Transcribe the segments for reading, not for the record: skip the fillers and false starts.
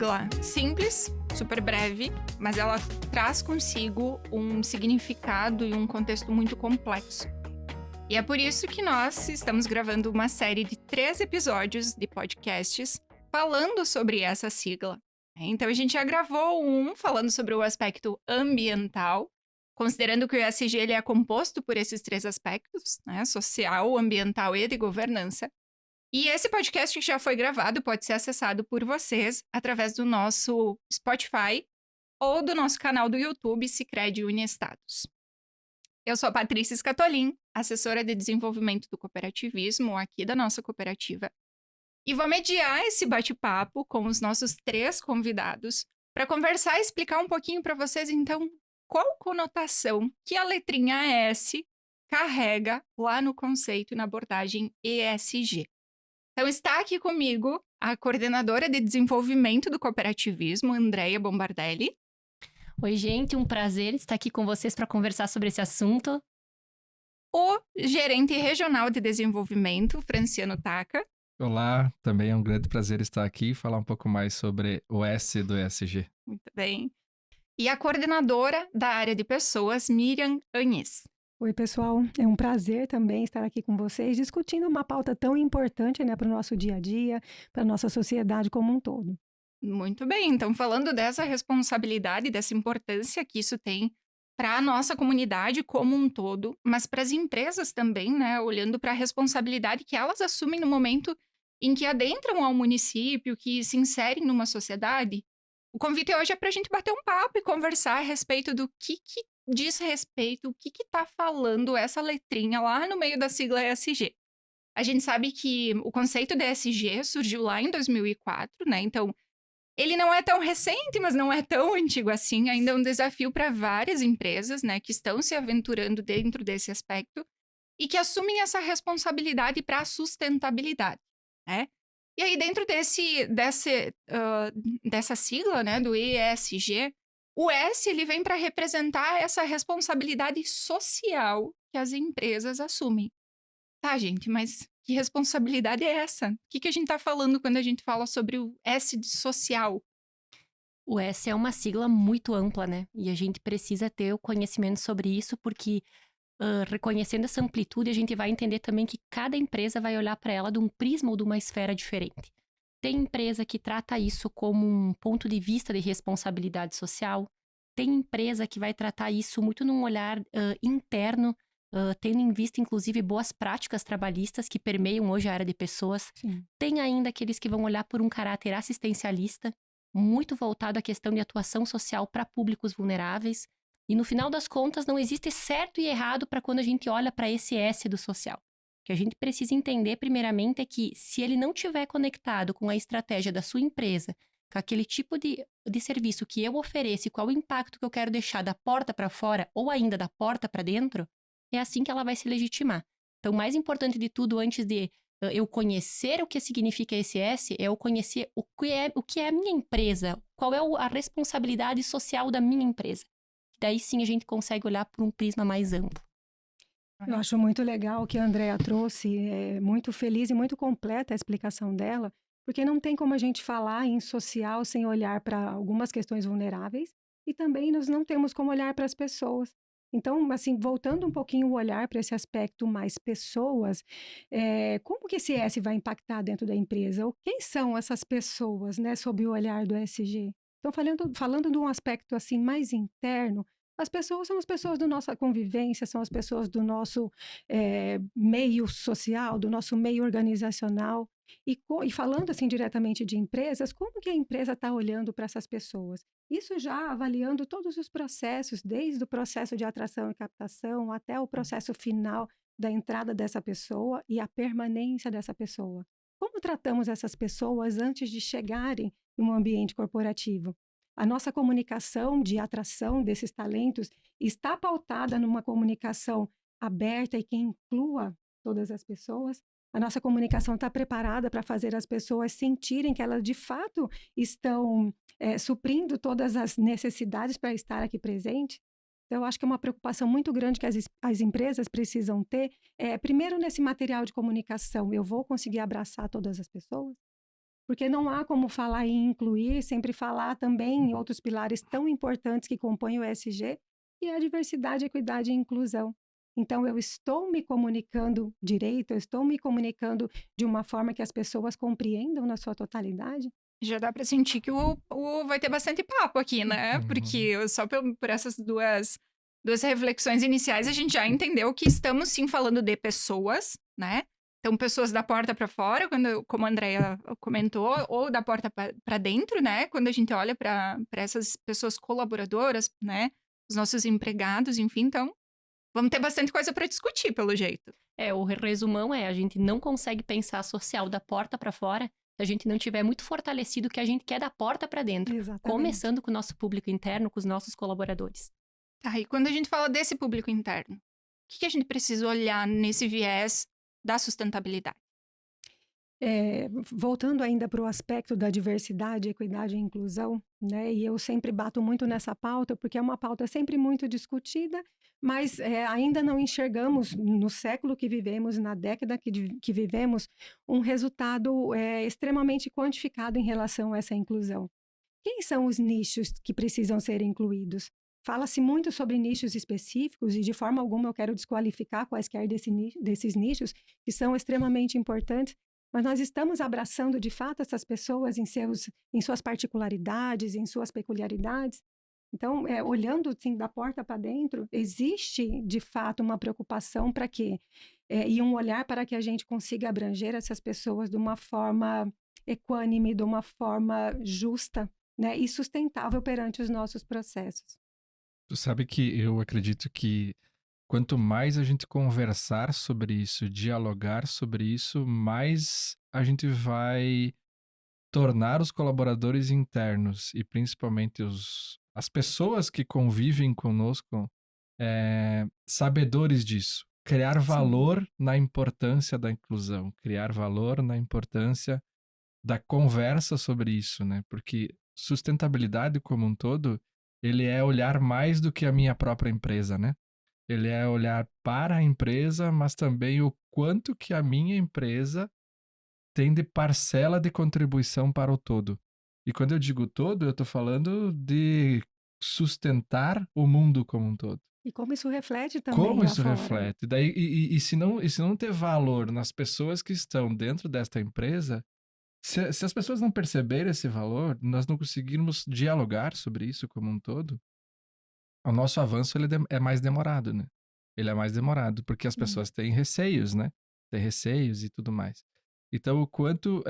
sigla simples, super breve, mas ela traz consigo um significado e um contexto muito complexo. E é por isso que nós estamos gravando uma série de 3 episódios de podcasts falando sobre essa sigla. Então, a gente já gravou um falando sobre o aspecto ambiental, considerando que o ESG ele é composto por esses 3 aspectos, né? Social, ambiental e de governança. E esse podcast que já foi gravado pode ser acessado por vocês através do nosso Spotify ou do nosso canal do YouTube Sicredi Uniestados. Eu sou a Patrícia Scatolin, assessora de desenvolvimento do cooperativismo aqui da nossa cooperativa. E vou mediar esse bate-papo com os nossos 3 convidados para conversar e explicar um pouquinho para vocês, então, qual conotação que a letrinha S carrega lá no conceito e na abordagem ESG. Então, está aqui comigo a coordenadora de desenvolvimento do cooperativismo, Andréia Bombardelli. Oi, gente, um prazer estar aqui com vocês para conversar sobre esse assunto. O gerente regional de desenvolvimento, Franciano Taka. Olá, também é um grande prazer estar aqui e falar um pouco mais sobre o S do ESG. Muito bem. E a coordenadora da área de pessoas, Miriam Anis. Oi, pessoal. É um prazer também estar aqui com vocês, discutindo uma pauta tão importante, né, para o nosso dia a dia, para a nossa sociedade como um todo. Muito bem. Então, falando dessa responsabilidade, dessa importância que isso tem para a nossa comunidade como um todo, mas para as empresas também, né? Olhando para a responsabilidade que elas assumem no momento em que adentram ao município, que se inserem numa sociedade. O convite hoje é para a gente bater um papo e conversar a respeito do que diz respeito, o que está falando essa letrinha lá no meio da sigla ESG. A gente sabe que o conceito de ESG surgiu lá em 2004, né? Então, ele não é tão recente, mas não é tão antigo assim. Ainda é um desafio para várias empresas, né, que estão se aventurando dentro desse aspecto e que assumem essa responsabilidade para a sustentabilidade, né? E aí, dentro dessa sigla, né, do ESG, o S ele vem para representar essa responsabilidade social que as empresas assumem. Tá, gente, mas que responsabilidade é essa? O que a gente está falando quando a gente fala sobre o S de social? O S é uma sigla muito ampla, né? E a gente precisa ter o conhecimento sobre isso, porque reconhecendo essa amplitude, a gente vai entender também que cada empresa vai olhar para ela de um prisma ou de uma esfera diferente. Tem empresa que trata isso como um ponto de vista de responsabilidade social. Tem empresa que vai tratar isso muito num olhar interno, tendo em vista, inclusive, boas práticas trabalhistas que permeiam hoje a área de pessoas. Sim. Tem ainda aqueles que vão olhar por um caráter assistencialista, muito voltado à questão de atuação social para públicos vulneráveis. E, no final das contas, não existe certo e errado para quando a gente olha para esse S do social. O que a gente precisa entender, primeiramente, é que se ele não estiver conectado com a estratégia da sua empresa, com aquele tipo de serviço que eu ofereço e qual o impacto que eu quero deixar da porta para fora ou ainda da porta para dentro, é assim que ela vai se legitimar. Então, o mais importante de tudo, antes de eu conhecer o que significa esse S, é eu conhecer o que é a minha empresa, qual é a responsabilidade social da minha empresa. Daí sim a gente consegue olhar por um prisma mais amplo. Eu acho muito legal o que a Andréa trouxe, é muito feliz e muito completa a explicação dela, porque não tem como a gente falar em social sem olhar para algumas questões vulneráveis e também nós não temos como olhar para as pessoas. Então, assim, voltando um pouquinho o olhar para esse aspecto mais pessoas, como que esse S vai impactar dentro da empresa? Ou quem são essas pessoas, né, sob o olhar do ESG? Então, falando de um aspecto assim mais interno, as pessoas são as pessoas da nossa convivência, são as pessoas do nosso meio social, do nosso meio organizacional. E falando assim diretamente de empresas, como que a empresa está olhando para essas pessoas? Isso já avaliando todos os processos, desde o processo de atração e captação até o processo final da entrada dessa pessoa e a permanência dessa pessoa. Como tratamos essas pessoas antes de chegarem no ambiente corporativo? A nossa comunicação de atração desses talentos está pautada numa comunicação aberta e que inclua todas as pessoas? A nossa comunicação está preparada para fazer as pessoas sentirem que elas de fato estão suprindo todas as necessidades para estar aqui presente? Então, eu acho que é uma preocupação muito grande que as empresas precisam ter. Primeiro, nesse material de comunicação, eu vou conseguir abraçar todas as pessoas? porque não há como falar em incluir, sempre falar também em outros pilares tão importantes que compõem o ESG, que é a diversidade, equidade e inclusão. Então, eu estou me comunicando direito, eu estou me comunicando de uma forma que as pessoas compreendam na sua totalidade? Já dá pra sentir que vai ter bastante papo aqui, né? Uhum. Porque só por essas duas reflexões iniciais a gente já entendeu que estamos sim falando de pessoas, né? Então, pessoas da porta para fora, como a Andrea comentou, ou da porta para dentro, né? Quando a gente olha para essas pessoas colaboradoras, né? Os nossos empregados, enfim. Então, vamos ter bastante coisa para discutir, pelo jeito. O resumão a gente não consegue pensar social da porta para fora se a gente não tiver muito fortalecido o que a gente quer da porta para dentro. Exatamente. Começando com o nosso público interno, com os nossos colaboradores. Tá, e quando a gente fala desse público interno, o que a gente precisa olhar nesse viés da sustentabilidade? Voltando ainda para o aspecto da diversidade, equidade e inclusão, né? E eu sempre bato muito nessa pauta, porque é uma pauta sempre muito discutida, mas ainda não enxergamos no século que vivemos, na década que vivemos, um resultado extremamente quantificado em relação a essa inclusão. Quem são os nichos que precisam ser incluídos? Fala-se muito sobre nichos específicos e de forma alguma eu quero desqualificar quaisquer desses nichos que são extremamente importantes, mas nós estamos abraçando de fato essas pessoas em suas particularidades, em suas peculiaridades. Então, olhando assim, da porta para dentro, existe de fato uma preocupação para quê? E um olhar para que a gente consiga abranger essas pessoas de uma forma equânime, de uma forma justa, né, e sustentável perante os nossos processos. Tu sabe que eu acredito que quanto mais a gente conversar sobre isso, dialogar sobre isso, mais a gente vai tornar os colaboradores internos e principalmente as pessoas que convivem conosco sabedores disso. Criar Sim. valor na importância da inclusão, criar valor na importância da conversa sobre isso, né? Porque sustentabilidade como um todo, ele é olhar mais do que a minha própria empresa, né? Ele é olhar para a empresa, mas também o quanto que a minha empresa tem de parcela de contribuição para o todo. E quando eu digo todo, eu estou falando de sustentar o mundo como um todo. E como isso reflete também Como lá isso fora. reflete? Daí, e se não ter valor nas pessoas que estão dentro desta empresa, se as pessoas não perceberem esse valor, nós não conseguirmos dialogar sobre isso como um todo, o nosso avanço é mais demorado, né? Ele é mais demorado, porque as pessoas têm receios, né? Têm receios e tudo mais. Então, o quanto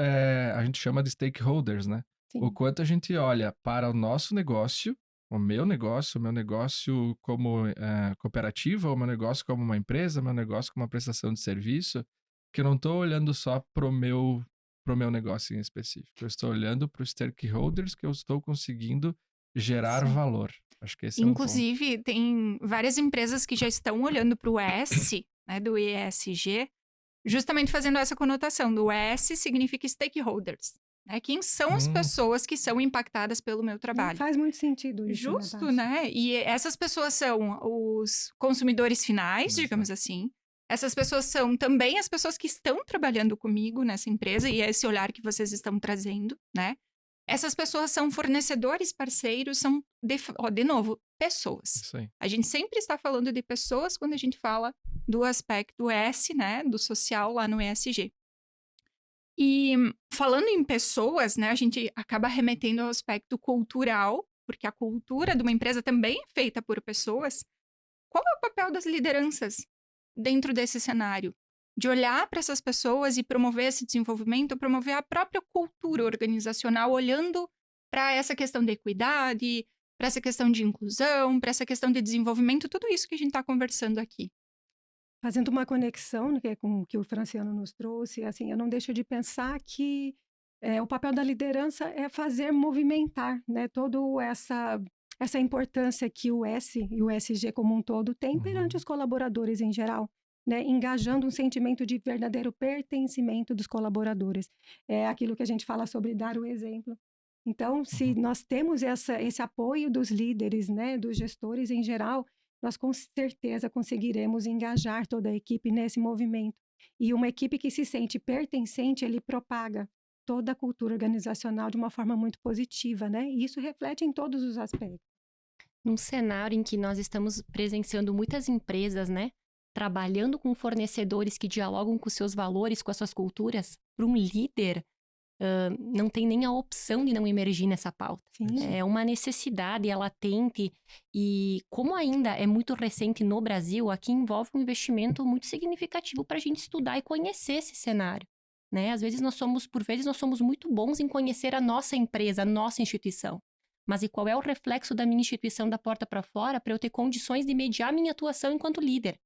a gente chama de stakeholders, né? O Sim. quanto a gente olha para o nosso negócio, o meu negócio como cooperativa, o meu negócio como uma empresa, o meu negócio como uma prestação de serviço, que eu não estou olhando só pro meu negócio em específico. Eu estou olhando para os stakeholders que eu estou conseguindo gerar Sim. valor. Acho que esse é um ponto. Inclusive, tem várias empresas que já estão olhando para o S, né, do ESG, justamente fazendo essa conotação. Do S significa stakeholders. Né? Quem são as pessoas que são impactadas pelo meu trabalho? Faz muito sentido isso, Justo, Natasha. né? E essas pessoas são os consumidores finais, Exato. digamos assim. Essas pessoas são também as pessoas que estão trabalhando comigo nessa empresa, e é esse olhar que vocês estão trazendo, né? Essas pessoas são fornecedores, parceiros, são, de novo, pessoas. Isso aí. A gente sempre está falando de pessoas quando a gente fala do aspecto S, né? Do social lá no ESG. E falando em pessoas, né? A gente acaba remetendo ao aspecto cultural, porque a cultura de uma empresa também é feita por pessoas. Qual é o papel das lideranças dentro desse cenário? De olhar para essas pessoas e promover esse desenvolvimento, promover a própria cultura organizacional, olhando para essa questão de equidade, para essa questão de inclusão, para essa questão de desenvolvimento, tudo isso que a gente está conversando aqui. Fazendo uma conexão, né, com o que o Franciano nos trouxe, assim, eu não deixo de pensar que o papel da liderança é fazer movimentar, né, toda essa importância que o S e o SG como um todo tem perante os colaboradores em geral. Né, engajando um sentimento de verdadeiro pertencimento dos colaboradores. É aquilo que a gente fala sobre dar o exemplo. Então, se nós temos esse apoio dos líderes, né, dos gestores em geral, nós com certeza conseguiremos engajar toda a equipe nesse movimento. E uma equipe que se sente pertencente, ele propaga. toda a cultura organizacional de uma forma muito positiva, né? E isso reflete em todos os aspectos. Num cenário em que nós estamos presenciando muitas empresas, né, trabalhando com fornecedores que dialogam com seus valores, com as suas culturas, para um líder, não tem nem a opção de não emergir nessa pauta. Sim. É uma necessidade, é latente, e como ainda é muito recente no Brasil, aqui envolve um investimento muito significativo para a gente estudar e conhecer esse cenário, né? Por vezes nós somos muito bons em conhecer a nossa empresa, a nossa instituição. Mas e qual é o reflexo da minha instituição da porta para fora para eu ter condições de mediar minha atuação enquanto líder?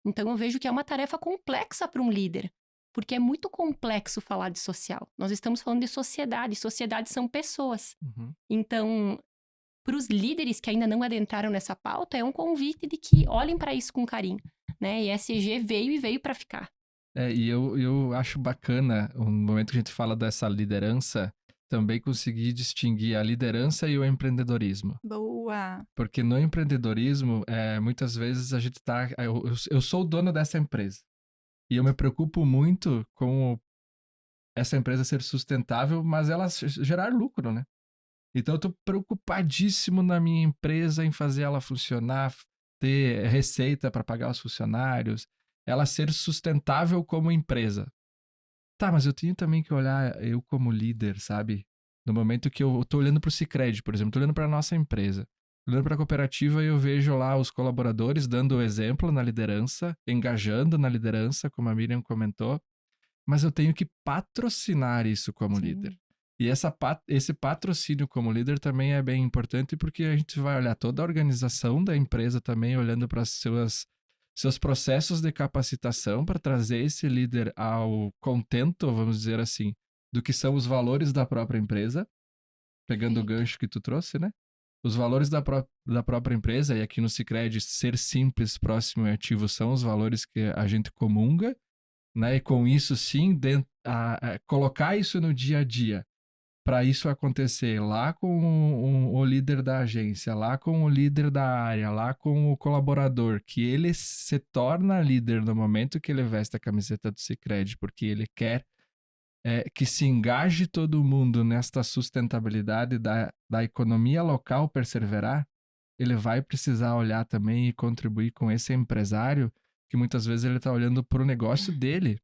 Então eu vejo que é uma tarefa complexa para um líder, porque é muito complexo falar de social. Nós estamos falando de sociedade, sociedades são pessoas. Uhum. Então, para os líderes que ainda não adentraram nessa pauta, é um convite de que olhem para isso com carinho, né? E ESG veio para ficar. E eu acho bacana, no momento que a gente fala dessa liderança, também conseguir distinguir a liderança e o empreendedorismo. Boa! Porque no empreendedorismo, muitas vezes a gente tá... Eu sou o dono dessa empresa. E eu me preocupo muito com essa empresa ser sustentável, mas ela gerar lucro, né? Então eu tô preocupadíssimo na minha empresa em fazer ela funcionar, ter receita para pagar os funcionários, ela ser sustentável como empresa. Tá, mas eu tenho também que olhar eu como líder, sabe? No momento que eu tô olhando pro Sicredi, por exemplo, tô olhando pra nossa empresa, tô olhando pra cooperativa e eu vejo lá os colaboradores dando o exemplo na liderança, engajando na liderança, como a Miriam comentou, mas eu tenho que patrocinar isso como Sim. líder. E esse patrocínio como líder também é bem importante porque a gente vai olhar toda a organização da empresa também, olhando para seus processos de capacitação para trazer esse líder ao contento, vamos dizer assim, do que são os valores da própria empresa, pegando o gancho que tu trouxe, né? Os valores da própria empresa, e aqui no Sicredi, ser simples, próximo e ativo são os valores que a gente comunga, né? E com isso, sim, colocar isso no dia a dia, para isso acontecer lá com o líder da agência, lá com o líder da área, lá com o colaborador, que ele se torna líder no momento que ele veste a camiseta do Sicredi, porque ele quer que se engaje todo mundo nesta sustentabilidade da economia local perseverar, ele vai precisar olhar também e contribuir com esse empresário que muitas vezes ele está olhando para o negócio dele.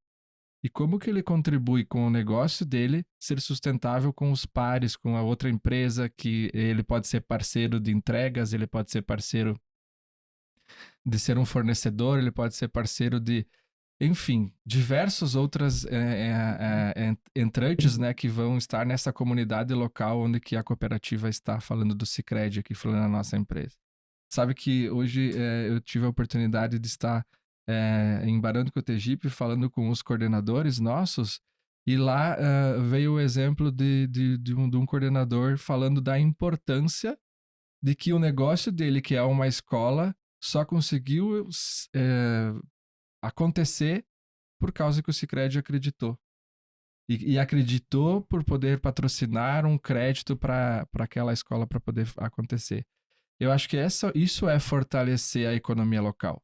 E como que ele contribui com o negócio dele ser sustentável com os pares, com a outra empresa, que ele pode ser parceiro de entregas, ele pode ser parceiro de ser um fornecedor, ele pode ser parceiro de, enfim, diversos outras entrantes, né, que vão estar nessa comunidade local onde que a cooperativa está, falando do Sicredi aqui, falando da nossa empresa. Sabe que hoje eu tive a oportunidade de estar em Barão do Cotegipe, falando com os coordenadores nossos, e lá veio o exemplo de um coordenador falando da importância de que o negócio dele, que é uma escola, só conseguiu acontecer por causa que o Sicredi acreditou. E acreditou por poder patrocinar um crédito para aquela escola para poder acontecer. Eu acho que isso é fortalecer a economia local.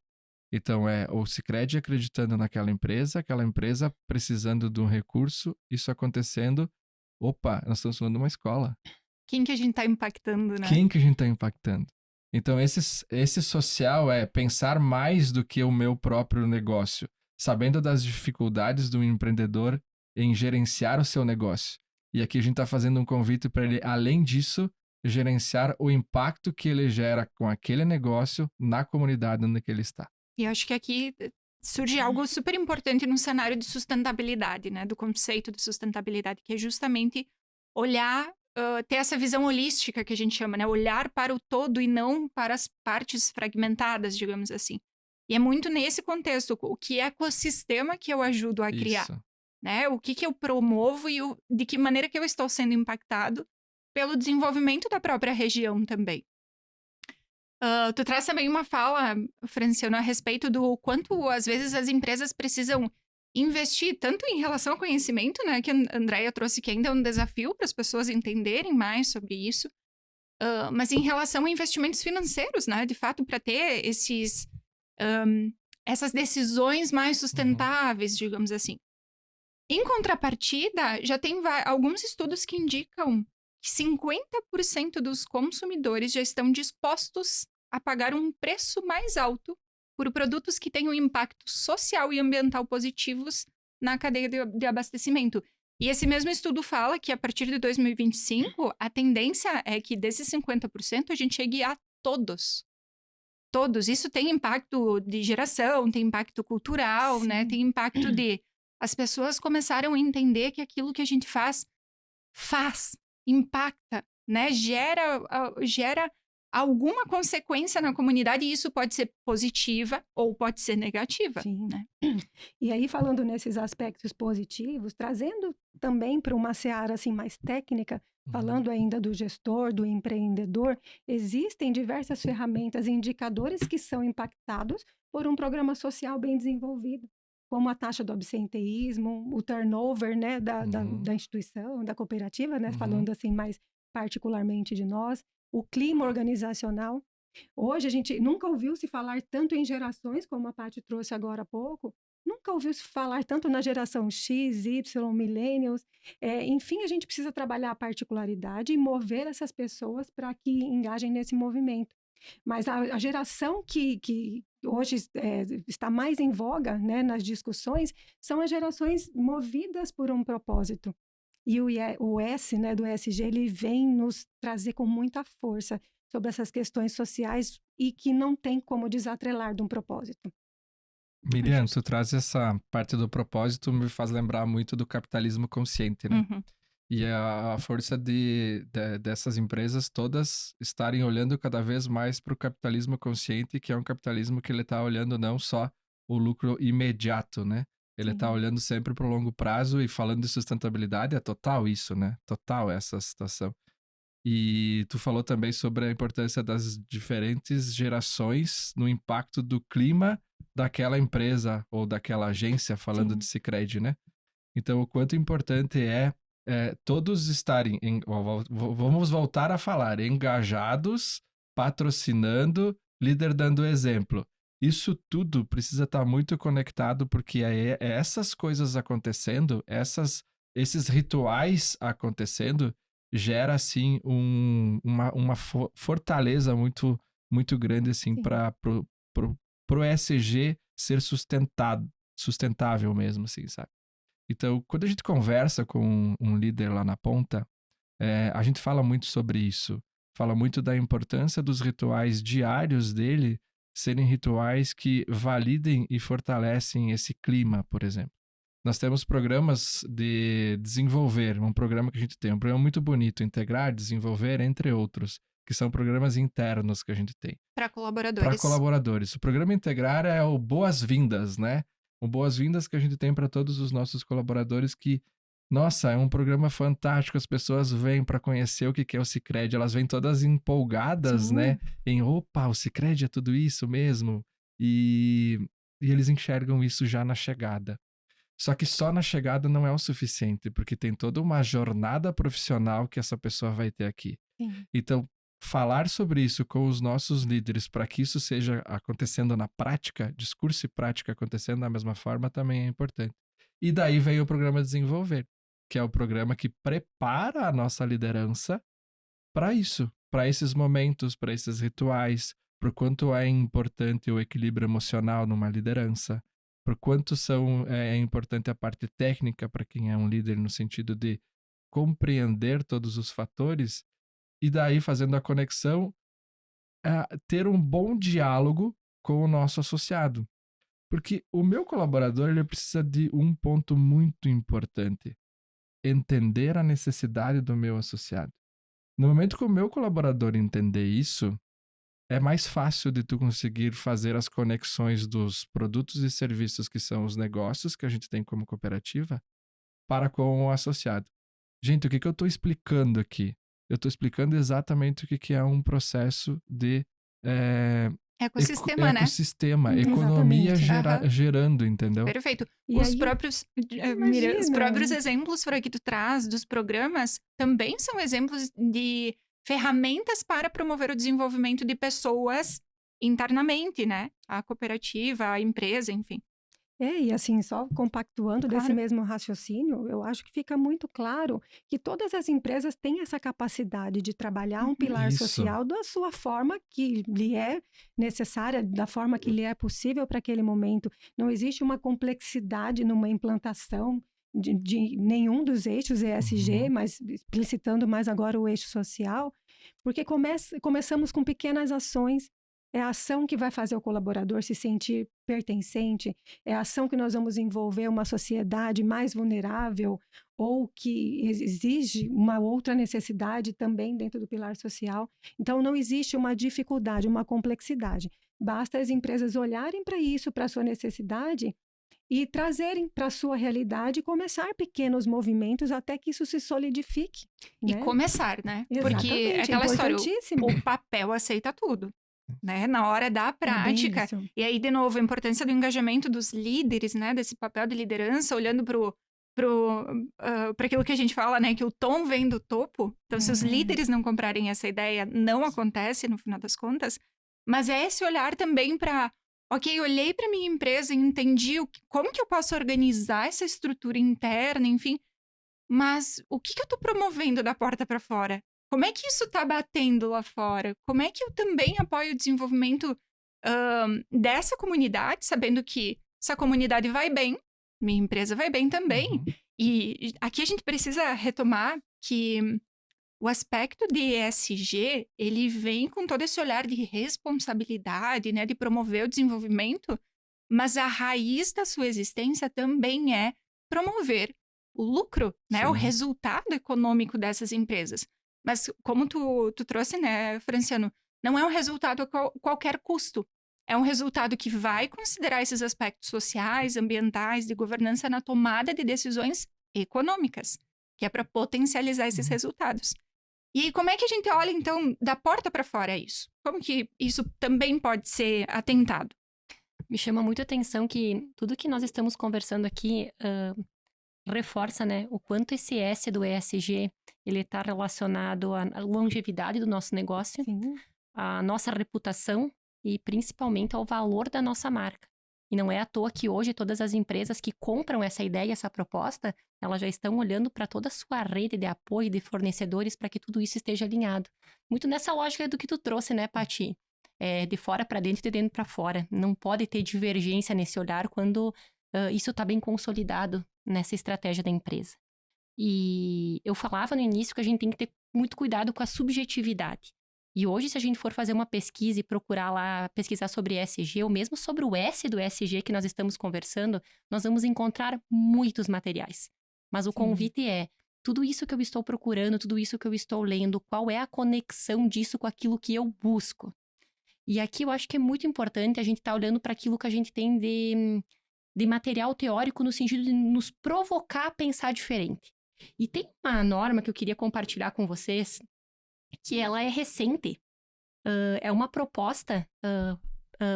Então, o Sicredi acreditando naquela empresa, aquela empresa precisando de um recurso, isso acontecendo. Opa, nós estamos falando de uma escola. Quem que a gente tá impactando, né? Quem que a gente está impactando? Então, esse social é pensar mais do que o meu próprio negócio, sabendo das dificuldades do empreendedor em gerenciar o seu negócio. E aqui a gente está fazendo um convite para ele, além disso, gerenciar o impacto que ele gera com aquele negócio na comunidade onde que ele está. E eu acho que aqui surge algo super importante no cenário de sustentabilidade, né? Do conceito de sustentabilidade, que é justamente olhar, ter essa visão holística que a gente chama, né? Olhar para o todo e não para as partes fragmentadas, digamos assim. E é muito nesse contexto, o que ecossistema que eu ajudo a criar, Isso. né? O que eu promovo e de que maneira que eu estou sendo impactado pelo desenvolvimento da própria região também. Tu traz também uma fala, Franciano, a respeito do quanto, às vezes, as empresas precisam investir tanto em relação ao conhecimento, né? Que a Andrea trouxe que ainda é um desafio para as pessoas entenderem mais sobre isso. Mas em relação a investimentos financeiros, né? De fato, para ter essas decisões mais sustentáveis, digamos assim. Em contrapartida, já tem alguns estudos que indicam que 50% dos consumidores já estão dispostos a pagar um preço mais alto por produtos que tenham impacto social e ambiental positivos na cadeia de abastecimento. E esse mesmo estudo fala que a partir de 2025, a tendência é que desses 50% a gente chegue a todos. Todos. Isso tem impacto de geração, tem impacto cultural, né? Tem impacto de as pessoas começaram a entender que aquilo que a gente faz, impacta, né? Gera alguma consequência na comunidade e isso pode ser positiva ou pode ser negativa. Sim. Né? E aí, falando nesses aspectos positivos, trazendo também para uma seara assim, mais técnica, falando ainda do gestor, do empreendedor, existem diversas ferramentas e indicadores que são impactados por um programa social bem desenvolvido, como a taxa do absenteísmo, o turnover, né, da instituição, da cooperativa, né, falando assim mais particularmente de nós, o clima organizacional. Hoje a gente nunca ouviu se falar tanto em gerações, como a Paty trouxe agora há pouco, nunca ouviu se falar tanto na geração X, Y, millennials. Enfim, a gente precisa trabalhar a particularidade e mover essas pessoas para que engajem nesse movimento. Mas a geração que hoje está mais em voga, né, nas discussões são as gerações movidas por um propósito. E o S, né, do ESG, ele vem nos trazer com muita força sobre essas questões sociais e que não tem como desatrelar de um propósito. Miriam, tu traz essa parte do propósito, me faz lembrar muito do capitalismo consciente, né? E a força dessas empresas todas estarem olhando cada vez mais para o capitalismo consciente, que é um capitalismo que ele está olhando não só o lucro imediato, né? Ele está olhando sempre para o longo prazo e falando de sustentabilidade, é total isso, né? Total essa situação. E tu falou também sobre a importância das diferentes gerações no impacto do clima daquela empresa ou daquela agência, falando de Sicredi, né? Então, o quanto importante é todos estarem, vamos voltar a falar, engajados, patrocinando, líder dando exemplo. Isso tudo precisa estar muito conectado, porque é essas coisas acontecendo, esses rituais acontecendo, gera, assim, uma fortaleza muito, muito grande, assim, para pro ESG ser sustentável mesmo, assim, sabe? Então, quando a gente conversa com um líder lá na ponta, a gente fala muito sobre isso. Fala muito da importância dos rituais diários dele serem rituais que validem e fortalecem esse clima, por exemplo. Nós temos programas de desenvolver, um programa que a gente tem, um programa muito bonito, Integrar, Desenvolver, entre outros, que são programas internos que a gente tem. Para colaboradores. Para colaboradores. O programa Integrar é o Boas-Vindas, né? O Boas-Vindas que a gente tem para todos os nossos colaboradores que, nossa, é um programa fantástico, as pessoas vêm para conhecer o que é o Sicredi, elas vêm todas empolgadas, né? Opa, o Sicredi é tudo isso mesmo? E eles enxergam isso já na chegada. Só que só na chegada não é o suficiente, porque tem toda uma jornada profissional que essa pessoa vai ter aqui. Então, falar sobre isso com os nossos líderes para que isso seja acontecendo na prática, discurso e prática acontecendo da mesma forma, também é importante. E daí veio o programa Desenvolver, que é o programa que prepara a nossa liderança para isso, para esses momentos, para esses rituais, por quanto é importante o equilíbrio emocional numa liderança, por quanto é importante a parte técnica para quem é um líder no sentido de compreender todos os fatores e daí fazendo a conexão, ter um bom diálogo com o nosso associado. Porque o meu colaborador ele precisa de um ponto muito importante, entender a necessidade do meu associado. No momento que o meu colaborador entender isso, é mais fácil de tu conseguir fazer as conexões dos produtos e serviços que são os negócios que a gente tem como cooperativa para com o associado. Gente, o que eu estou explicando aqui? Eu estou explicando exatamente o que é um processo de ecossistema, né? Ecossistema, economia gerando, entendeu? Perfeito. E Os aí, próprios, imagina. os próprios exemplos que tu traz dos programas também são exemplos de ferramentas para promover o desenvolvimento de pessoas internamente, né? A cooperativa, a empresa, enfim. E assim, só compactuando desse Claro. mesmo raciocínio, eu acho que fica muito claro que todas as empresas têm essa capacidade de trabalhar um Uhum. pilar Isso. social da sua forma que lhe é necessária, da forma que lhe é possível para aquele momento. Não existe uma complexidade numa implantação de nenhum dos eixos ESG, Uhum. mas explicitando mais agora o eixo social, porque começamos com pequenas ações. É a ação que vai fazer o colaborador se sentir pertencente, é a ação que nós vamos envolver uma sociedade mais vulnerável ou que exige uma outra necessidade também dentro do pilar social. Então, não existe uma dificuldade, uma complexidade. Basta as empresas olharem para isso, para a sua necessidade e trazerem para a sua realidade e começar pequenos movimentos até que isso se solidifique, E né? começar, né? Porque é Exatamente, é aquela história, importantíssimo. o papel aceita tudo, né? Na hora da É bem prática. isso. E aí, de novo, a importância do engajamento dos líderes, né? Desse papel de liderança, olhando para aquilo que a gente fala, né? Que o tom vem do topo. Então, se os líderes não comprarem essa ideia, não acontece no final das contas. Mas é esse olhar também para, ok, olhei para minha empresa e entendi como que eu posso organizar essa estrutura interna, enfim. Mas o que que eu tô promovendo da porta para fora? Como é que isso tá batendo lá fora? Como é que eu também apoio o desenvolvimento dessa comunidade, sabendo que se a comunidade vai bem, minha empresa vai bem também. Uhum. E aqui a gente precisa retomar que o aspecto de ESG, ele vem com todo esse olhar de responsabilidade, né, de promover o desenvolvimento, mas a raiz da sua existência também é promover o lucro, né, o Sim. resultado econômico dessas empresas. Mas como tu trouxe, né, Franciano, não é um resultado a qualquer custo. É um resultado que vai considerar esses aspectos sociais, ambientais, de governança na tomada de decisões econômicas, que é para potencializar esses Uhum. resultados. E aí, como é que a gente olha, então, da porta para fora isso? Como que isso também pode ser atentado? Me chama muito a atenção que tudo que nós estamos conversando aqui reforça, né, o quanto esse S do ESG ele está relacionado à longevidade do nosso negócio, Sim. à nossa reputação e principalmente ao valor da nossa marca. E não é à toa que hoje todas as empresas que compram essa ideia, essa proposta, elas já estão olhando para toda a sua rede de apoio de fornecedores para que tudo isso esteja alinhado. Muito nessa lógica do que tu trouxe, né, Paty? De fora para dentro e de dentro para fora. Não pode ter divergência nesse olhar quando isso está bem consolidado nessa estratégia da empresa. E eu falava no início que a gente tem que ter muito cuidado com a subjetividade. E hoje, se a gente for fazer uma pesquisa e procurar lá, pesquisar sobre ESG, ou mesmo sobre o S do ESG que nós estamos conversando, nós vamos encontrar muitos materiais. Mas o Sim. convite é, tudo isso que eu estou procurando, tudo isso que eu estou lendo, qual é a conexão disso com aquilo que eu busco? E aqui eu acho que é muito importante a gente estar olhando para aquilo que a gente tem de material teórico no sentido de nos provocar a pensar diferente. E tem uma norma que eu queria compartilhar com vocês, que ela é recente. É uma proposta,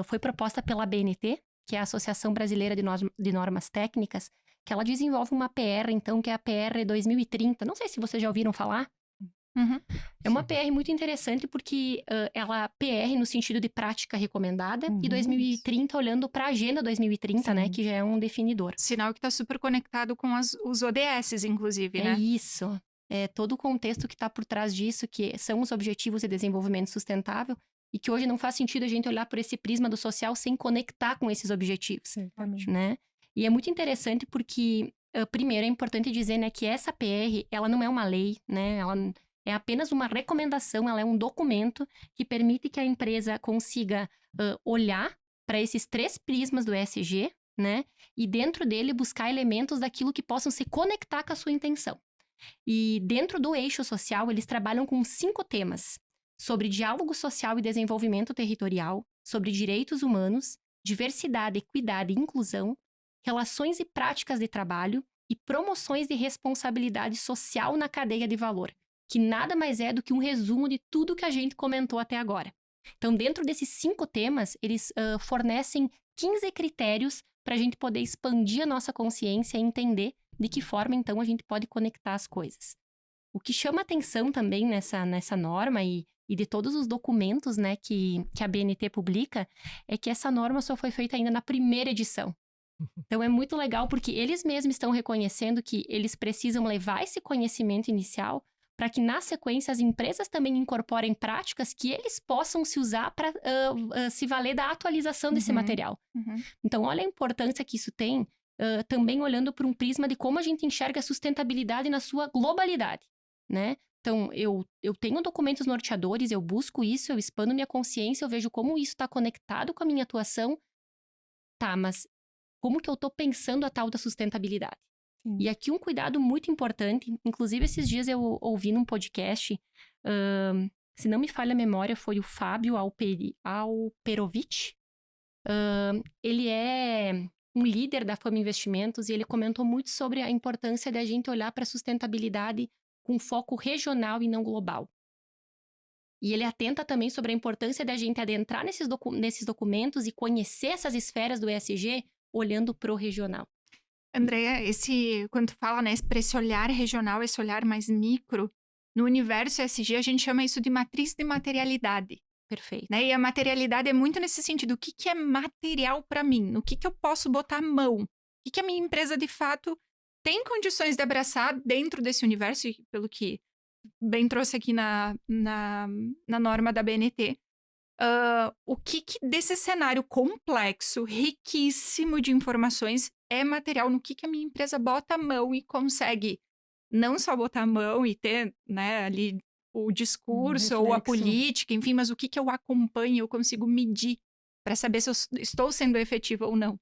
foi proposta pela BNT, que é a Associação Brasileira de Normas Técnicas, que ela desenvolve uma PR, então, que é a PR 2030. Não sei se vocês já ouviram falar. Uhum. É uma PR muito interessante porque ela PR no sentido de prática recomendada e 2030 olhando para a Agenda 2030, né, Sim. que já é um definidor. Sinal que está super conectado com os ODS, inclusive, É né? isso. É todo o contexto que está por trás disso, que são os Objetivos de Desenvolvimento Sustentável, e que hoje não faz sentido a gente olhar por esse prisma do social sem conectar com esses objetivos, Certamente. né? E é muito interessante porque, primeiro, é importante dizer, né, que essa PR, ela não é uma lei, né? Ela é apenas uma recomendação, ela é um documento que permite que a empresa consiga olhar para esses 3 prismas do ESG, né? E dentro dele buscar elementos daquilo que possam se conectar com a sua intenção. E dentro do eixo social, eles trabalham com 5 temas: sobre diálogo social e desenvolvimento territorial, sobre direitos humanos, diversidade, equidade e inclusão, relações e práticas de trabalho e promoções de responsabilidade social na cadeia de valor, que nada mais é do que um resumo de tudo que a gente comentou até agora. Então, dentro desses 5 temas, eles fornecem 15 critérios para a gente poder expandir a nossa consciência e entender de que forma, então, a gente pode conectar as coisas. O que chama atenção também nessa norma e de todos os documentos, né, que a BNT publica, é que essa norma só foi feita ainda na primeira edição. Então é muito legal porque eles mesmos estão reconhecendo que eles precisam levar esse conhecimento inicial para que na sequência as empresas também incorporem práticas que eles possam se usar para se valer da atualização desse material. Então olha a importância que isso tem, também olhando por um prisma de como a gente enxerga a sustentabilidade na sua globalidade, né? Então, eu tenho documentos norteadores, eu busco isso, eu expando minha consciência, eu vejo como isso está conectado com a minha atuação. Tá, mas como que eu estou pensando a tal da sustentabilidade? Sim. E aqui um cuidado muito importante, inclusive esses dias eu ouvi num podcast, se não me falha a memória, foi o Fábio Alperovitch. Ele é um líder da Fama Investimentos e ele comentou muito sobre a importância da gente olhar para a sustentabilidade com foco regional e não global. E ele atenta também sobre a importância da gente adentrar nesses documentos e conhecer essas esferas do ESG olhando para o regional. Andrea, quando tu fala, né, para esse olhar regional, esse olhar mais micro, no universo ESG a gente chama isso de matriz de materialidade. Perfeito. Né? E a materialidade é muito nesse sentido, o que é material para mim? No que eu posso botar a mão? O que a minha empresa, de fato, tem condições de abraçar dentro desse universo, e pelo que bem trouxe aqui na norma da BNT. O que desse cenário complexo, riquíssimo de informações, é material, no que a minha empresa bota a mão e consegue não só botar a mão e ter, né, ali o discurso ou a política, enfim, mas o que eu acompanho, eu consigo medir para saber se eu estou sendo efetiva ou não.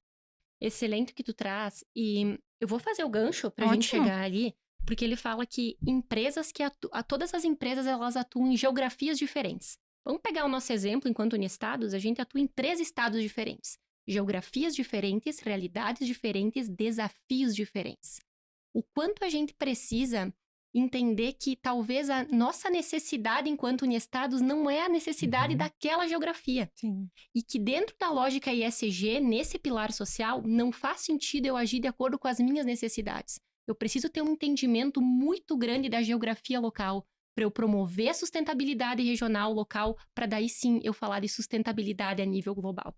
Excelente que tu traz. E eu vou fazer o gancho para a gente chegar ali, porque ele fala que empresas que todas as empresas elas atuam em geografias diferentes. Vamos pegar o nosso exemplo, enquanto Unestados, a gente atua em 3 estados diferentes. Geografias diferentes, realidades diferentes, desafios diferentes. O quanto a gente precisa entender que talvez a nossa necessidade enquanto Unestados não é a necessidade daquela geografia. Sim. E que dentro da lógica ESG, nesse pilar social, não faz sentido eu agir de acordo com as minhas necessidades. Eu preciso ter um entendimento muito grande da geografia local para eu promover a sustentabilidade regional local, para daí sim eu falar de sustentabilidade a nível global.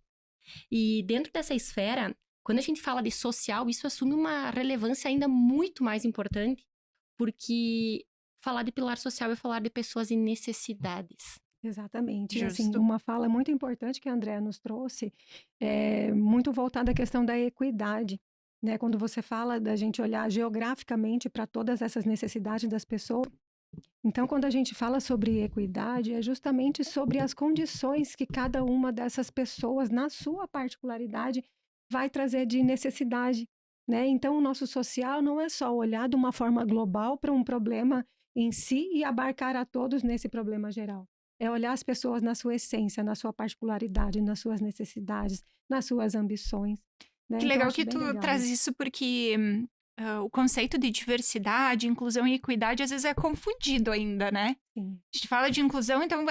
E dentro dessa esfera, quando a gente fala de social, isso assume uma relevância ainda muito mais importante, porque falar de pilar social é falar de pessoas em necessidades. Exatamente. Justo. Assim, uma fala muito importante que a Andrea nos trouxe, muito voltada à questão da equidade. Né? Quando você fala da gente olhar geograficamente para todas essas necessidades das pessoas, então, quando a gente fala sobre equidade, é justamente sobre as condições que cada uma dessas pessoas, na sua particularidade, vai trazer de necessidade, né? Então, o nosso social não é só olhar de uma forma global para um problema em si e abarcar a todos nesse problema geral. É olhar as pessoas na sua essência, na sua particularidade, nas suas necessidades, nas suas ambições. Né? Que Então, legal acho que bem tu legal traz isso. isso, porque o conceito de diversidade, inclusão e equidade às vezes é confundido ainda, né? Sim. A gente fala de inclusão, então,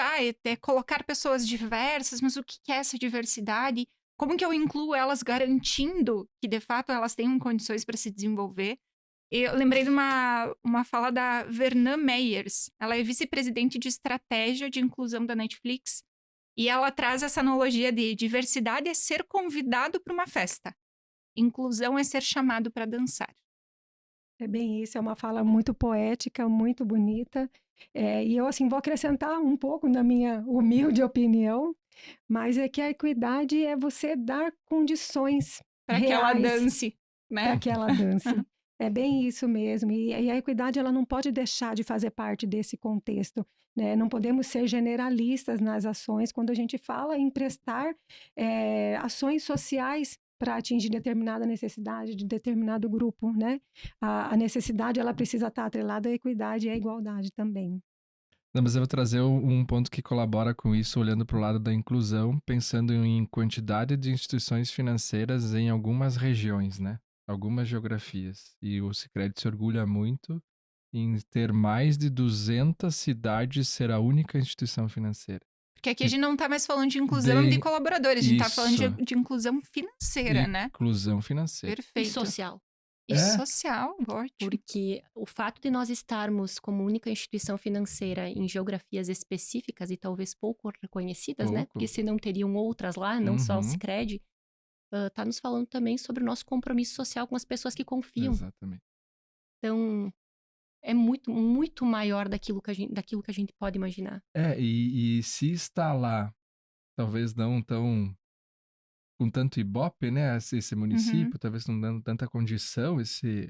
é colocar pessoas diversas, mas o que é essa diversidade? Como que eu incluo elas garantindo que, de fato, elas tenham condições para se desenvolver? Eu lembrei de uma fala da Vernon Meyers. Ela é vice-presidente de estratégia de inclusão da Netflix. E ela traz essa analogia de diversidade é ser convidado para uma festa. Inclusão é ser chamado para dançar. É bem isso, é uma fala muito poética, muito bonita. E eu, assim, vou acrescentar um pouco na minha humilde opinião, mas é que a equidade é você dar condições Para que ela reais dance, né? para que ela dance. É bem isso mesmo. E a equidade, ela não pode deixar de fazer parte desse contexto, né? Não podemos ser generalistas nas ações quando a gente fala em prestar ações sociais para atingir determinada necessidade de determinado grupo, né? A necessidade, ela precisa estar atrelada à equidade e à igualdade também. Não, mas eu vou trazer um ponto que colabora com isso, olhando para o lado da inclusão, pensando em quantidade de instituições financeiras em algumas regiões, né? Algumas geografias. E o Sicredi se orgulha muito em ter mais de 200 cidades ser a única instituição financeira. Porque aqui a gente não está mais falando de inclusão de colaboradores, a gente está falando Isso. de inclusão financeira, né? Inclusão financeira. Perfeito. E social. E social, ótimo. Porque o fato de nós estarmos como única instituição financeira em geografias específicas e talvez pouco reconhecidas, né? Pouco. Porque senão teriam outras lá, não só o Sicredi. tá nos falando também sobre o nosso compromisso social com as pessoas que confiam. Exatamente. Então, é muito, muito maior daquilo que a gente pode imaginar. E se está lá, talvez não tão com tanto ibope, né, esse Uhum. município, talvez não dando tanta condição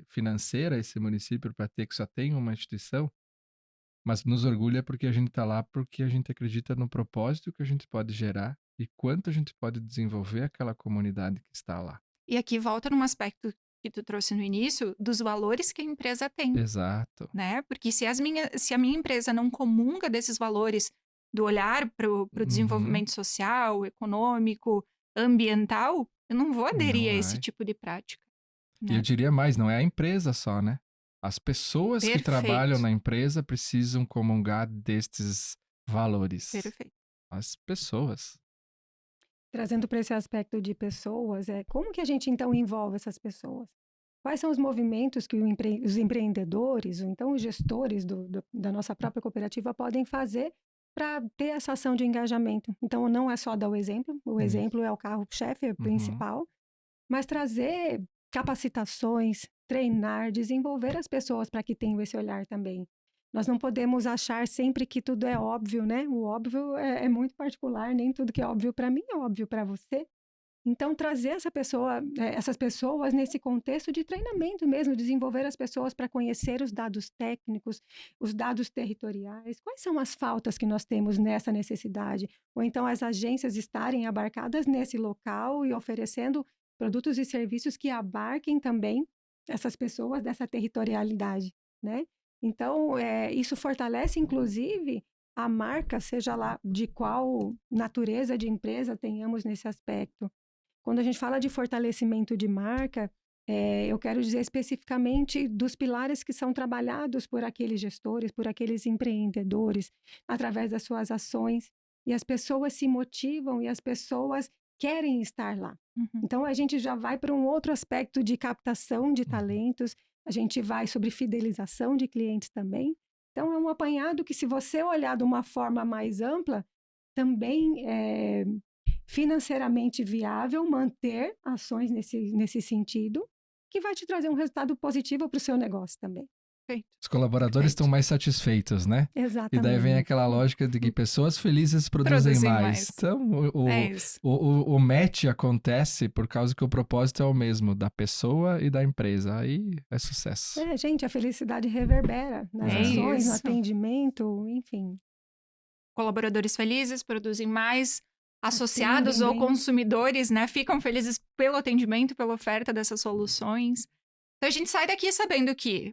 financeira esse município para ter que só tem uma instituição, mas nos orgulha porque a gente está lá, porque a gente acredita no propósito que a gente pode gerar e quanto a gente pode desenvolver aquela comunidade que está lá. E aqui volta num aspecto que tu trouxe no início, dos valores que a empresa tem, Exato. né? Porque se a minha empresa não comunga desses valores do olhar para o Uhum. desenvolvimento social, econômico, ambiental, eu não vou Não aderir a esse vai. tipo de prática, E eu né? diria mais, não é a empresa só, né? As pessoas que trabalham Perfeito, na empresa precisam comungar destes valores. perfeito. As pessoas. Trazendo para esse aspecto de pessoas, como que a gente então envolve essas pessoas? Quais são os movimentos que os empreendedores, ou então os gestores da nossa própria cooperativa podem fazer para ter essa ação de engajamento? Então, não é só dar o Isso. exemplo é o carro-chefe, é o Uhum. principal, mas trazer capacitações, treinar, desenvolver as pessoas para que tenham esse olhar também. Nós não podemos achar sempre que tudo é óbvio, né? O óbvio é muito particular, nem tudo que é óbvio para mim é óbvio para você. Então, trazer essas pessoas nesse contexto de treinamento mesmo, desenvolver as pessoas para conhecer os dados técnicos, os dados territoriais, quais são as faltas que nós temos nessa necessidade, ou então as agências estarem abarcadas nesse local e oferecendo produtos e serviços que abarquem também essas pessoas dessa territorialidade, né? Então, isso fortalece, inclusive, a marca, seja lá de qual natureza de empresa tenhamos nesse aspecto. Quando a gente fala de fortalecimento de marca, eu quero dizer especificamente dos pilares que são trabalhados por aqueles gestores, por aqueles empreendedores, através das suas ações, e as pessoas se motivam e as pessoas querem estar lá. Uhum. Então, a gente já vai para um outro aspecto de captação de Uhum. talentos, a gente vai sobre fidelização de clientes também. Então, é um apanhado que, se você olhar de uma forma mais ampla, também financeiramente viável manter ações nesse sentido, que vai te trazer um resultado positivo para o seu negócio também. Perfeito, Os colaboradores estão perfeito. mais satisfeitos, né? E daí vem Exatamente. aquela lógica de que pessoas felizes produzem Produzir mais. mais. Então, É isso. o match acontece por causa que o propósito é o mesmo, da pessoa e da empresa. Aí é sucesso. Gente, a felicidade reverbera nas É ações, no isso. atendimento, enfim. Colaboradores felizes produzem mais, associados Atendem ou bem. consumidores, né, ficam felizes pelo atendimento, pela oferta dessas soluções. Então a gente sai daqui sabendo que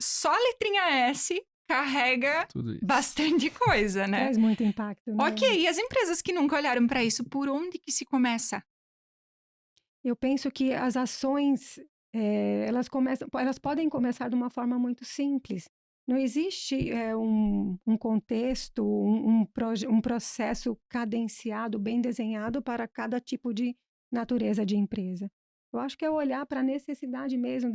só a letrinha S carrega Tudo isso. bastante coisa, né? Traz muito impacto, né? Ok, e as empresas que nunca olharam para isso, por onde que se começa? Eu penso que as ações, elas podem começar de uma forma muito simples. Não existe um contexto, um processo cadenciado, bem desenhado para cada tipo de natureza de empresa. Eu acho que é olhar para a necessidade mesmo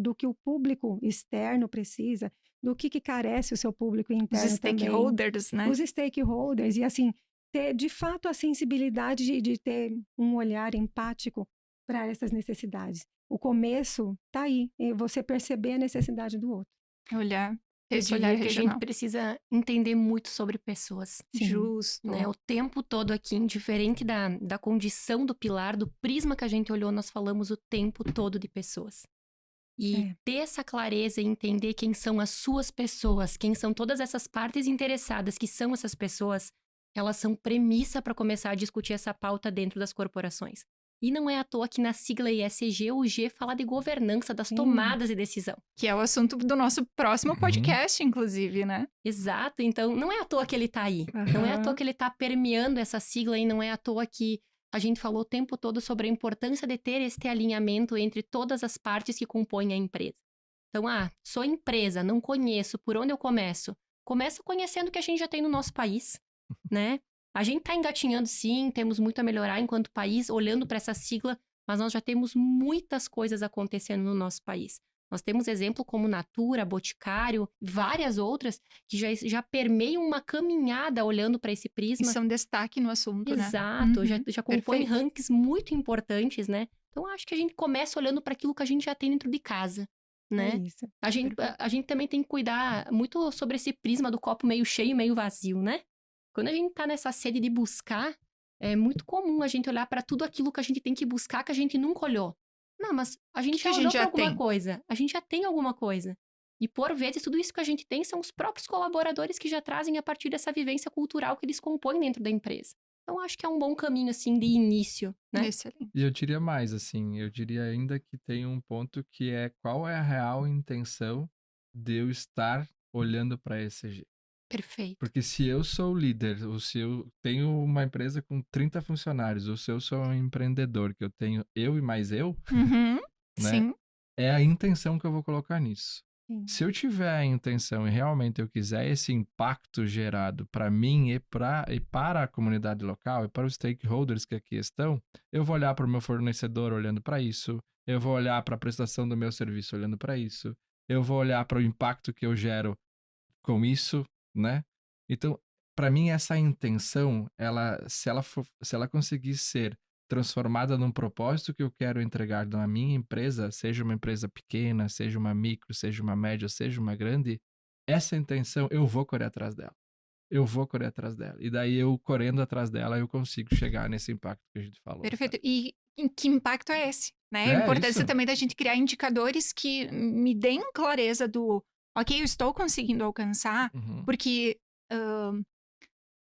do que o público externo precisa, do que carece o seu público Os interno também, stakeholders, né? os stakeholders, e assim, ter de fato a sensibilidade de ter um olhar empático para essas necessidades. O começo tá aí, e você perceber a necessidade do outro. Olhar, Eu esse olhar diria que a gente regional. precisa entender muito sobre pessoas, Sim. Justo. né? O tempo todo aqui, indiferente da condição do pilar, do prisma que a gente olhou, nós falamos o tempo todo de pessoas. E ter essa clareza e entender quem são as suas pessoas, quem são todas essas partes interessadas que são essas pessoas, elas são premissa para começar a discutir essa pauta dentro das corporações. E não é à toa que na sigla ESG, o G fala de governança, das Sim. tomadas de decisão. Que é o assunto do nosso próximo Uhum. podcast, inclusive, né? Exato, então não é à toa que ele tá aí. Não é à toa Aham. que ele tá permeando essa sigla e não é à toa que a gente falou o tempo todo sobre a importância de ter este alinhamento entre todas as partes que compõem a empresa. Então, sou empresa, não conheço, por onde eu começo? Começa conhecendo o que a gente já tem no nosso país, né? A gente tá engatinhando sim, temos muito a melhorar enquanto país, olhando para essa sigla, mas nós já temos muitas coisas acontecendo no nosso país. Nós temos exemplo como Natura, Boticário, várias outras que já permeiam uma caminhada olhando para esse E prisma. são destaque no assunto, né? Exato, Uhum, já compõem perfeito. rankings muito importantes, né? Então, acho que a gente começa olhando para aquilo que a gente já tem dentro de casa, É né? isso. A gente também tem que cuidar muito sobre esse prisma do copo meio cheio e meio vazio, né? Quando a gente tá nessa sede de buscar, é muito comum a gente olhar para tudo aquilo que a gente tem que buscar que a gente nunca olhou. Não, mas a gente que a já gente olhou para já alguma tem? coisa. A gente já tem alguma coisa. E por vezes tudo isso que a gente tem são os próprios colaboradores que já trazem a partir dessa vivência cultural que eles compõem dentro da empresa. Então acho que é um bom caminho assim de início, né? Excelente. E eu diria mais, assim, eu diria ainda que tem um ponto que é qual é a real intenção de eu estar olhando para ESG. Perfeito. Porque se eu sou líder, ou se eu tenho uma empresa com 30 funcionários, ou se eu sou um empreendedor, que eu tenho eu e mais eu, Uhum, né? sim. É a intenção que eu vou colocar nisso. Sim. Se eu tiver a intenção e realmente eu quiser esse impacto gerado para mim e para a comunidade local e para os stakeholders que aqui estão, eu vou olhar para o meu fornecedor olhando para isso, eu vou olhar para a prestação do meu serviço olhando para isso, eu vou olhar para o impacto que eu gero com isso, né? Então, para mim essa intenção, se ela conseguir ser transformada num propósito que eu quero entregar na minha empresa, seja uma empresa pequena, seja uma micro, seja uma média, seja uma grande, essa intenção eu vou correr atrás dela. Eu vou correr atrás dela. E daí eu correndo atrás dela, eu consigo chegar nesse impacto que a gente falou. Perfeito. E que impacto é esse? Né? A É importância isso. também da gente criar indicadores que me deem clareza do, ok, eu estou conseguindo alcançar, Uhum. porque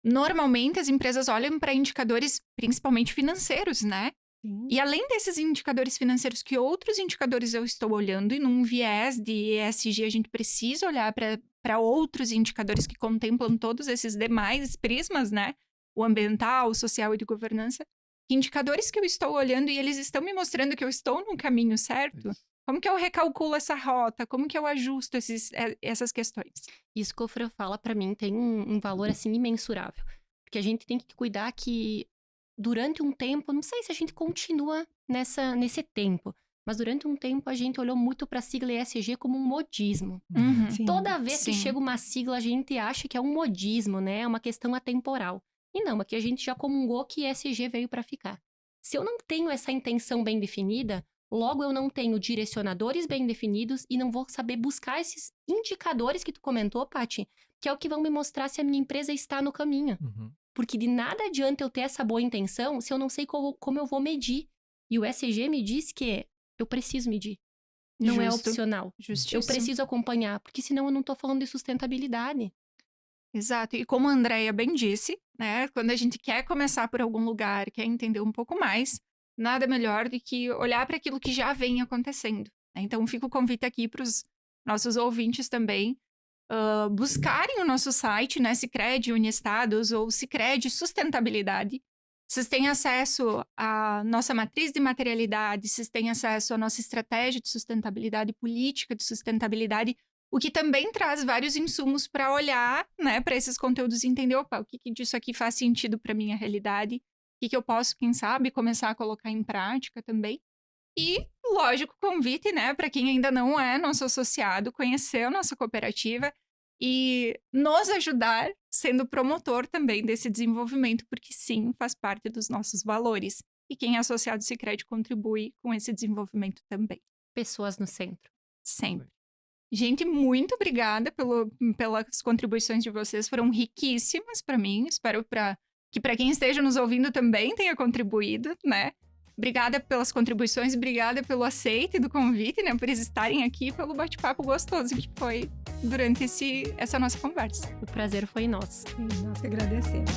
normalmente as empresas olham para indicadores principalmente financeiros, né? Sim. E além desses indicadores financeiros, que outros indicadores eu estou olhando, e num viés de ESG a gente precisa olhar para outros indicadores que contemplam todos esses demais prismas, né? O ambiental, o social e de governança. Que indicadores que eu estou olhando e eles estão me mostrando que eu estou no caminho certo? Isso. Como que eu recalculo essa rota? Como que eu ajusto essas questões? Isso que o Fran fala pra mim tem um valor assim imensurável. Porque a gente tem que cuidar que durante um tempo, não sei se a gente continua nesse tempo, mas durante um tempo a gente olhou muito pra sigla ESG como um modismo. Uhum. Sim. Toda vez Sim. que chega uma sigla, a gente acha que é um modismo, né? É uma questão atemporal. E não, aqui a gente já comungou que ESG veio pra ficar. Se eu não tenho essa intenção bem definida, logo eu não tenho direcionadores bem definidos e não vou saber buscar esses indicadores que tu comentou, Paty, que é o que vão me mostrar se a minha empresa está no caminho. Uhum. Porque de nada adianta eu ter essa boa intenção se eu não sei como eu vou medir. E o ESG me diz que eu preciso medir. Não é Justo. opcional. Justíssimo. Eu preciso acompanhar, porque senão eu não tô falando de sustentabilidade. Exato. E como a Andrea bem disse, né? Quando a gente quer começar por algum lugar, quer entender um pouco mais, nada melhor do que olhar para aquilo que já vem acontecendo, né? Então, fica o convite aqui para os nossos ouvintes também buscarem o nosso site, né? Sicredi Uniestados ou Sicredi Sustentabilidade. Vocês têm acesso à nossa matriz de materialidade, vocês têm acesso à nossa estratégia de sustentabilidade, política de sustentabilidade, o que também traz vários insumos para olhar, né, para esses conteúdos e entender, opa, o que disso aqui faz sentido para minha realidade, o que eu posso, quem sabe, começar a colocar em prática também. E, lógico, convite, né, para quem ainda não é nosso associado, conhecer a nossa cooperativa e nos ajudar sendo promotor também desse desenvolvimento, porque sim, faz parte dos nossos valores. E quem é associado Sicredi contribui com esse desenvolvimento também, Pessoas no centro. sempre. Gente, muito obrigada pelas contribuições de vocês, foram riquíssimas para mim. Espero que para quem esteja nos ouvindo também tenha contribuído, né? Obrigada pelas contribuições, obrigada pelo aceite do convite, né? Por eles estarem aqui, pelo bate-papo gostoso que foi durante essa nossa conversa. O prazer foi nosso. Sim, nós que agradecemos.